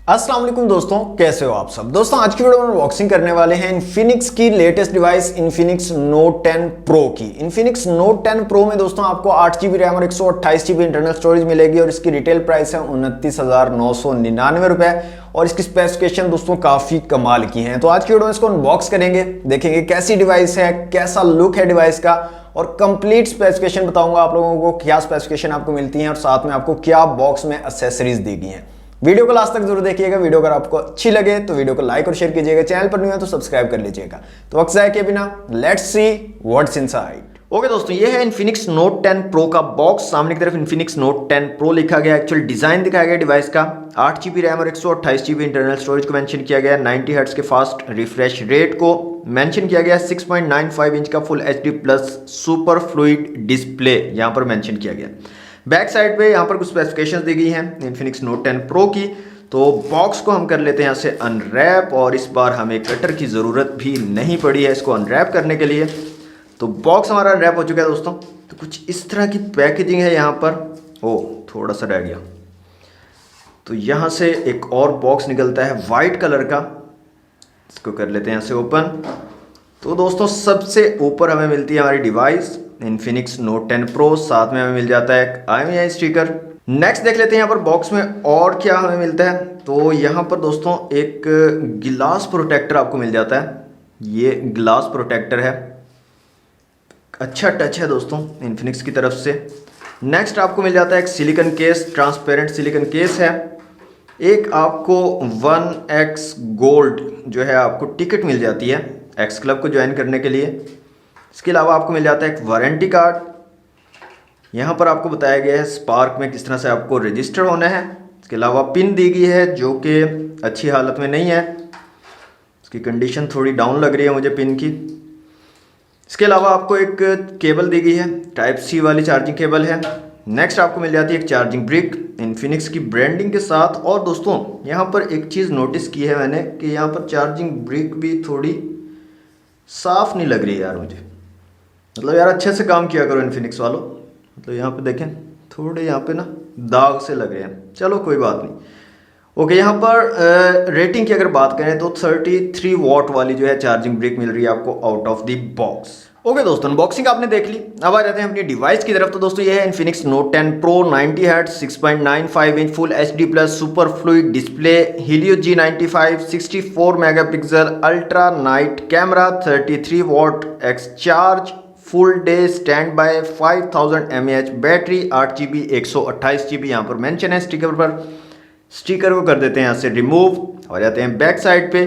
अस्सलाम वालेकुम दोस्तों, कैसे हो आप सब। दोस्तों आज की वीडियो में अनबॉक्सिंग करने वाले हैं इन्फिनिक्स की latest device Infinix note 10 pro की। इन्फिनिक्स नोट 10 प्रो में दोस्तों आपको 8 GB रैम और 128 GB इंटरनल स्टोरेज मिलेगी और इसकी रिटेल प्राइस है 29,999 रुपए और इसकी स्पेसिफिकेशन दोस्तों काफी कमाल की है। तो आज की वीडियो में इसको अनबॉक्स करेंगे, देखेंगे कैसी डिवाइस है, कैसा लुक है डिवाइस का और कंप्लीट स्पेसिफिकेशन बताऊंगा आप लोगों को, क्या स्पेसिफिकेशन आपको मिलती है और साथ में आपको क्या बॉक्स में एक्सेसरीज दी गई हैं। वीडियो को लास्ट तक जरूर देखिएगा। वीडियो अगर आपको अच्छी लगे तो वीडियो को लाइक और शेयर कीजिएगा। चैनल पर न्यू है तो सब्सक्राइब कर लीजिएगा। तो वक्त जाए के बिना let's see what's inside. Okay दोस्तों, ये है इन्फिनिक्स नोट 10 प्रो का बॉक्स। सामने की तरफ इन्फिनिक्स नोट 10 प्रो लिखा गया, एक्चुअल डिजाइन दिखाया गया डिवाइस का। 8 GB रैम और 128 GB इंटरनल स्टोरेज को मेंशन किया गया। 90 हर्ट्ज के फास्ट रिफ्रेश रेट को मेंशन किया गया। 6.95 इंच का full HD plus super fluid display यहाँ पर मेंशन किया गया। बैक साइड पे यहाँ पर कुछ स्पेसिफिकेशंस दी गई हैं इन्फिनिक्स नोट 10 प्रो की। तो बॉक्स को हम कर लेते हैं यहाँ से अनरैप और इस बार हमें कटर की ज़रूरत भी नहीं पड़ी है इसको अनरैप करने के लिए। तो बॉक्स हमारा अनरैप हो चुका है दोस्तों। तो कुछ इस तरह की पैकेजिंग है यहाँ पर। ओ थोड़ा सा रह गया। तो यहाँ से एक और बॉक्स निकलता है वाइट कलर का, इसको कर लेते हैं यहाँ से ओपन। तो दोस्तों सबसे ऊपर हमें मिलती है हमारी डिवाइस इन्फिनिक्स नोट 10 प्रो, साथ में हमें मिल जाता है एक IMEI स्टिकर। नेक्स्ट देख लेते हैं यहाँ पर बॉक्स में और क्या हमें मिलता है। तो यहाँ पर दोस्तों एक गिलास प्रोटेक्टर आपको मिल जाता है। ये गिलास प्रोटेक्टर है, अच्छा टच है दोस्तों इन्फिनिक्स की तरफ से। नेक्स्ट आपको मिल जाता है एक silicon case, transparent silicon case है। एक आपको 1X गोल्ड जो है आपको टिकट मिल जाती है एक्स क्लब को ज्वाइन करने के लिए। इसके अलावा आपको मिल जाता है एक वारंटी कार्ड। यहाँ पर आपको बताया गया है स्पार्क में किस तरह से आपको रजिस्टर होना है। इसके अलावा पिन दी गई है जो कि अच्छी हालत में नहीं है, इसकी कंडीशन थोड़ी डाउन लग रही है मुझे पिन की। इसके अलावा आपको एक केबल दी गई है, टाइप C वाली चार्जिंग केबल है। नेक्स्ट आपको मिल जाती है एक चार्जिंग ब्रिक इन्फिनिक्स की ब्रांडिंग के साथ। और दोस्तों यहाँ पर एक चीज़ नोटिस की है मैंने कि यहाँ पर चार्जिंग ब्रिक भी थोड़ी साफ नहीं लग रही है यार मुझे। मतलब यार अच्छे से काम किया करो इन्फिनिक्स वालों। मतलब यहाँ पे देखें थोड़े यहाँ पे ना दाग से लग रहे हैं, चलो कोई बात नहीं। ओके, यहाँ पर रेटिंग की अगर बात करें तो 33 वॉट वाली जो है चार्जिंग ब्रिक मिल रही है आपको out of the box. Okay दोस्तों, अनबॉक्सिंग आपने देख ली। अब आ जाते हैं अपनी डिवाइस की तरफ। तो दोस्तों ये है Infinix note 10 pro 90 hertz 6.95 inch full HD plus super fluid display, Helio G95 64 megapixel ultra night camera, 33 what x charge, full day stand by, 5000 mAh battery, 8 GB 128 GB यहाँ पर मेंशन है स्टिकर पर। स्टिकर को कर देते हैं यहाँ से रिमूव और जाते हैं बैक साइड पे।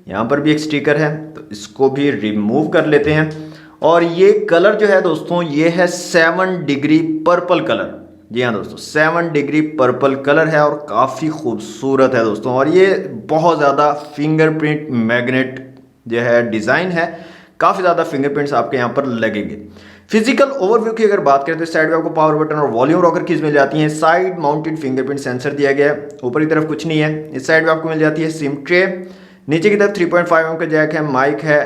यहाँ पर भी एक स्टिकर है तो इसको भी रिमूव कर लेते हैं। और ये कलर जो है दोस्तों ये है 7 डिग्री पर्पल कलर। जी हाँ दोस्तों 7 डिग्री पर्पल कलर है और काफ़ी खूबसूरत है दोस्तों। और ये बहुत ज़्यादा फिंगरप्रिंट मैग्नेट जो है डिज़ाइन है, काफ़ी ज़्यादा फिंगरप्रिंट्स आपके यहाँ पर लगेंगे। फिजिकल ओवरव्यू की अगर बात करें तो इस साइड पे आपको पावर बटन और वॉल्यूम रॉकर कीज मिल जाती हैं। साइड माउंटेड फिंगरप्रिंट सेंसर दिया गया है, ऊपर की तरफ कुछ नहीं है। इस साइड पे आपको मिल जाती है सिम ट्रे। नीचे की तरफ 3.5mm का जैक है, माइक है,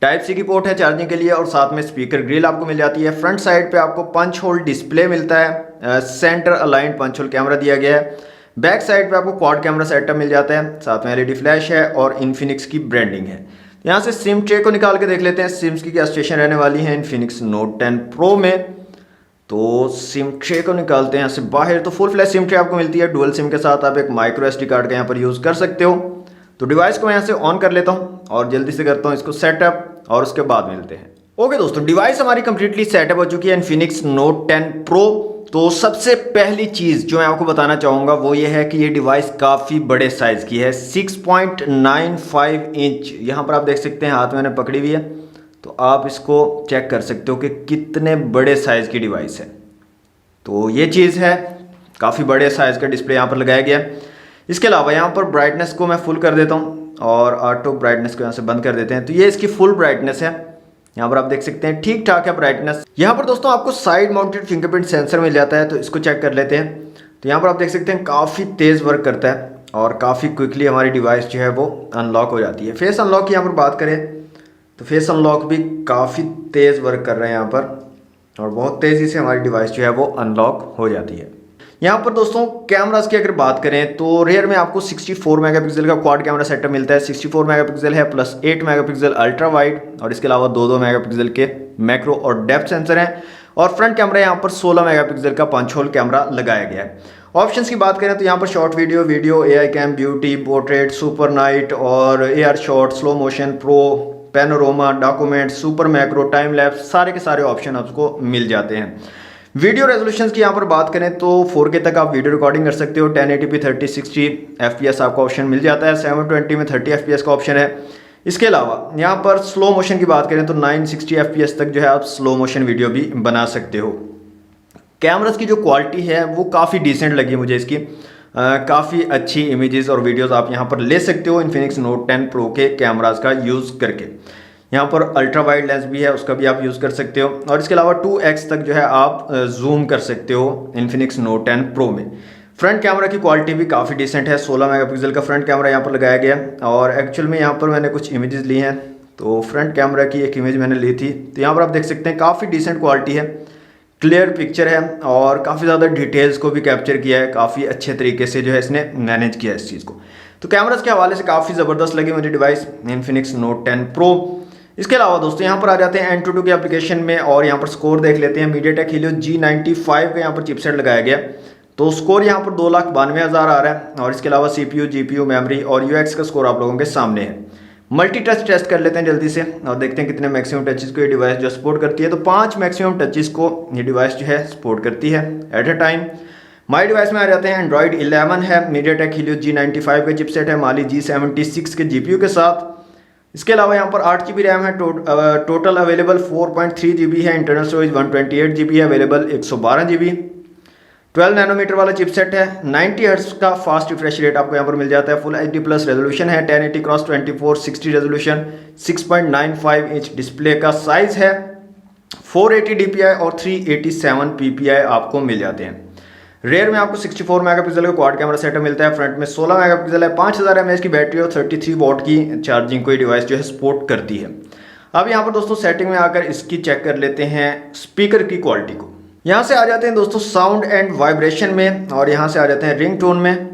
टाइप C की पोर्ट है चार्जिंग के लिए और साथ में स्पीकर ग्रिल आपको मिल जाती है। फ्रंट साइड पे आपको पंच होल डिस्प्ले मिलता है, centre aligned punch hole camera दिया गया है। बैक साइड पे आपको क्वाड कैमरा सेटअप मिल जाता है, साथ में LED फ्लैश है और इन्फिनिक्स की ब्रांडिंग है। यहाँ से सिम ट्रे को निकाल के देख लेते हैं सिम्स की क्या स्टेशन रहने वाली है इन्फिनिक्स नोट 10 प्रो में। तो सिम ट्रे को निकालते हैं यहाँ से बाहर। तो फुल फ्लैश सिम ट्रे आपको मिलती है डुअल सिम के साथ। आप एक माइक्रो SD कार्ड का यहाँ पर यूज़ कर सकते हो। तो डिवाइस को मैं यहाँ से ऑन कर लेता हूँ और जल्दी से करता हूँ इसको सेटअप और उसके बाद मिलते हैं। ओके दोस्तों, डिवाइस हमारी कंप्लीटली सेटअप हो चुकी है इन्फिनिक्स नोट 10 प्रो। तो सबसे पहली चीज़ जो मैं आपको बताना चाहूँगा वो ये है कि ये डिवाइस काफ़ी बड़े साइज़ की है, 6.95 इंच। यहाँ पर आप देख सकते हैं हाथ मैंने पकड़ी हुई है तो आप इसको चेक कर सकते हो कि कितने बड़े साइज़ की डिवाइस है। तो ये चीज़ है, काफ़ी बड़े साइज़ का डिस्प्ले यहाँ पर लगाया गया है। इसके अलावा यहाँ पर ब्राइटनेस को मैं फुल कर देता हूँ और ऑटो ब्राइटनेस को यहाँ से बंद कर देते हैं। तो ये इसकी फुल ब्राइटनेस है, यहाँ पर आप देख सकते हैं ठीक ठाक है ब्राइटनेस। यहाँ पर दोस्तों आपको साइड माउंटेड फिंगरप्रिंट सेंसर मिल जाता है तो इसको चेक कर लेते हैं। तो यहाँ पर आप देख सकते हैं काफ़ी तेज़ वर्क करता है और काफ़ी क्विकली हमारी डिवाइस जो है वो अनलॉक हो जाती है। फेस अनलॉक की यहाँ पर बात करें तो फेस अनलॉक भी काफ़ी तेज़ वर्क कर रहे हैं यहाँ पर और बहुत तेज़ी से हमारी डिवाइस जो है वो अनलॉक हो जाती है। यहाँ पर दोस्तों कैमरास की अगर बात करें तो रेयर में आपको 64 मेगापिक्सल का क्वाड कैमरा सेटअप मिलता है। 64 मेगापिक्सल है प्लस 8 मेगापिक्सल अल्ट्रा वाइड और इसके अलावा 2 मेगापिक्सल के मैक्रो और डेप्थ सेंसर हैं। और फ्रंट कैमरा यहाँ पर 16 मेगापिक्सल का पंच होल कैमरा लगाया गया है। ऑप्शंस की बात करें तो यहाँ पर short video, AI cam, beauty, portrait, super night और AR shot, slow motion, pro, panorama, document, super macro, time lapse, सारे के सारे ऑप्शन आपको मिल जाते हैं। वीडियो रेजोल्यूशन की यहाँ पर बात करें तो 4K तक आप वीडियो रिकॉर्डिंग कर सकते हो। 1080p 30-60 FPS आपको ऑप्शन मिल जाता है। 720 में 30 FPS का ऑप्शन है। इसके अलावा यहाँ पर स्लो मोशन की बात करें तो 960 FPS तक जो है आप स्लो मोशन वीडियो भी बना सकते हो। कैमरास की जो क्वालिटी है वो काफ़ी डिसेंट लगी मुझे इसकी। काफ़ी अच्छी इमेजेस और वीडियोस आप यहाँ पर ले सकते हो इन्फिनिक्स नोट 10 प्रो के कैमरास का यूज़ करके। यहाँ पर अल्ट्रा वाइड लेंस भी है, उसका भी आप यूज़ कर सकते हो। और इसके अलावा 2x तक जो है आप जूम कर सकते हो इन्फिनिक्स नोट 10 प्रो में। फ्रंट कैमरा की क्वालिटी भी काफ़ी डिसेंट है। 16 मेगापिक्सल का फ्रंट कैमरा यहाँ पर लगाया गया और एक्चुअल में यहाँ पर मैंने कुछ इमेजेस ली हैं। तो फ्रंट कैमरा की एक इमेज मैंने ली थी, तो यहाँ पर आप देख सकते हैं काफ़ी डिसेंट क्वालिटी है, क्लियर पिक्चर है और काफ़ी ज़्यादा डिटेल्स को भी कैप्चर किया है। काफ़ी अच्छे तरीके से जो है इसने मैनेज किया है इस चीज़ को। तो कैमरास के हवाले से काफ़ी ज़बरदस्त लगी मुझे डिवाइस इन्फिनिक्स नोट 10 प्रो। इसके अलावा दोस्तों यहाँ पर आ जाते हैं एंटूटू के एप्लीकेशन में और यहाँ पर स्कोर देख लेते हैं। मीडियाटेक हीलियो G95 का यहाँ पर चिपसेट लगाया गया, तो स्कोर यहाँ पर 2,92,000 आ रहा है। और इसके अलावा CPU, GPU, मेमोरी और UX का स्कोर आप लोगों के सामने है। मल्टी टच टेस्ट कर लेते हैं जल्दी से और देखते हैं कितने मैक्सिमम टचेस को ये डिवाइस जो सपोर्ट करती है। तो 5 मैक्सिमम टचेस को ये डिवाइस जो है सपोर्ट करती है at a time. My device में आ जाते हैं एंड्रॉइड 11 है, मीडियाटेक हीलियो G95 का चिपसेट है, माली G76 के GPU के साथ। इसके अलावा यहाँ पर 8 GB रैम है, टोटल अवेलेबल 4.3 GB है, इंटरनल स्टोरेज 128 GB है, अवेलेबल 112 GB। 12 नैनोमीटर वाला चिपसेट है। 90 हर्ट्ज का फास्ट रिफ्रेश रेट आपको यहाँ पर मिल जाता है। फुल HD प्लस रेजोल्यूशन है, 1080x2460 रेजोल्यूशन, 6.95 इंच डिस्प्ले का साइज है, 480 DPI और 387 PPI आपको मिल जाते हैं। रेयर में आपको 64 मेगापिक्सल का क्वाड कैमरा सेटअप मिलता है, फ्रंट में 16 मेगापिक्सल है, 5000 mAh की बैटरी और 33 वॉट की चार्जिंग कोई डिवाइस जो है सपोर्ट करती है। अब यहाँ पर दोस्तों सेटिंग में आकर इसकी चेक कर लेते हैं स्पीकर की क्वालिटी को। यहाँ से आ जाते हैं दोस्तों साउंड एंड वाइब्रेशन में और यहाँ से आ जाते हैं रिंग टोन में।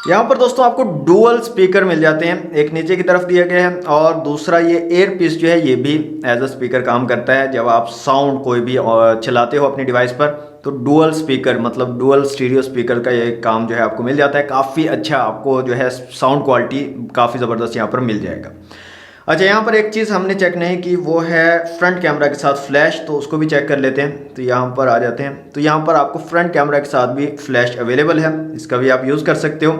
यहाँ पर दोस्तों आपको डुअल स्पीकर मिल जाते हैं, एक नीचे की तरफ दिया गया है और दूसरा ये एयर पीस जो है ये भी एज अ स्पीकर काम करता है। जब आप साउंड कोई भी चलाते हो अपनी डिवाइस पर तो डुअल स्पीकर मतलब डुअल स्टीरियो स्पीकर का ये काम जो है आपको मिल जाता है। काफ़ी अच्छा आपको जो है साउंड क्वालिटी काफ़ी ज़बरदस्त यहाँ पर मिल जाएगा। अच्छा, यहाँ पर एक चीज़ हमने चेक नहीं की, वो है फ्रंट कैमरा के साथ फ्लैश, तो उसको भी चेक कर लेते हैं। तो यहाँ पर आ जाते हैं, तो यहाँ पर आपको फ्रंट कैमरा के साथ भी फ्लैश अवेलेबल है, इसका भी आप यूज़ कर सकते हो।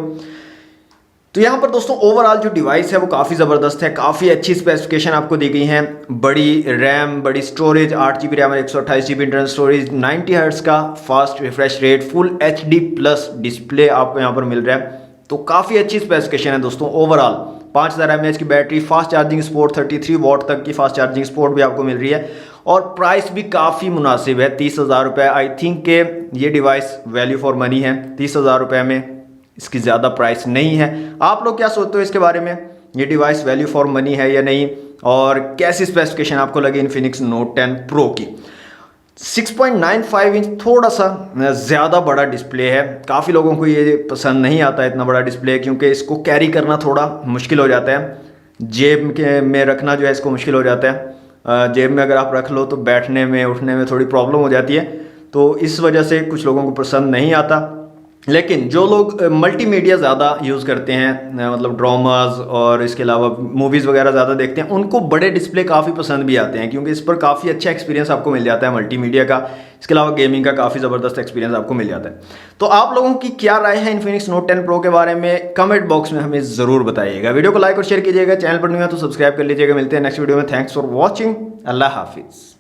तो यहाँ पर दोस्तों ओवरऑल जो डिवाइस है वो काफ़ी ज़बरदस्त है, काफ़ी अच्छी स्पेसिफिकेशन आपको दी गई हैं। बड़ी रैम, बड़ी स्टोरेज, 8 GB रैम और 128 GB इंटरनल स्टोरेज, 90 हर्ट्ज का fast refresh rate, full HD plus display आपको यहाँ पर मिल रहा है। तो काफ़ी अच्छी स्पेसिफिकेशन है दोस्तों ओवरऑल। 5000 mAh की battery, fast charging support, 33 what तक की फास्ट चार्जिंग सपोर्ट भी आपको मिल रही है और प्राइस भी काफ़ी मुनासिब है। 30,000 रुपये आई थिंक के ये डिवाइस वैल्यू फॉर मनी है। 30,000 रुपये में इसकी ज़्यादा प्राइस नहीं है। आप लोग क्या सोचते हो इसके बारे में, ये डिवाइस वैल्यू फॉर मनी है या नहीं, और कैसी स्पेसिफिकेशन आपको लगी इन्फिनिक्स नोट 10 प्रो की। 6.95 इंच थोड़ा सा ज़्यादा बड़ा डिस्प्ले है, काफ़ी लोगों को ये पसंद नहीं आता है इतना बड़ा डिस्प्ले, क्योंकि इसको कैरी करना थोड़ा मुश्किल हो जाता है, जेब में रखना जो है इसको मुश्किल हो जाता है। जेब में अगर आप रख लो तो बैठने में उठने में थोड़ी प्रॉब्लम हो जाती है, तो इस वजह से कुछ लोगों को पसंद नहीं आता। लेकिन जो लोग मल्टीमीडिया ज़्यादा यूज़ करते हैं, मतलब ड्रामाज और इसके अलावा मूवीज़ वगैरह ज़्यादा देखते हैं, उनको बड़े डिस्प्ले काफ़ी पसंद भी आते हैं, क्योंकि इस पर काफ़ी अच्छा एक्सपीरियंस आपको मिल जाता है मल्टीमीडिया का। इसके अलावा गेमिंग का काफ़ी ज़बरदस्त एक्सपीरियंस आपको मिल जाता है। तो आप लोगों की क्या राय है इन्फिनिक्स नोट 10 प्रो के बारे में, कमेंट बॉक्स में हमें ज़रूर बताइएगा। वीडियो को लाइक और शेयर कीजिएगा, चैनल पर नहीं है तो सब्सक्राइब कर लीजिएगा। मिलते हैं नेक्स्ट वीडियो में। Thanks for watching. अल्लाह हाफिज़।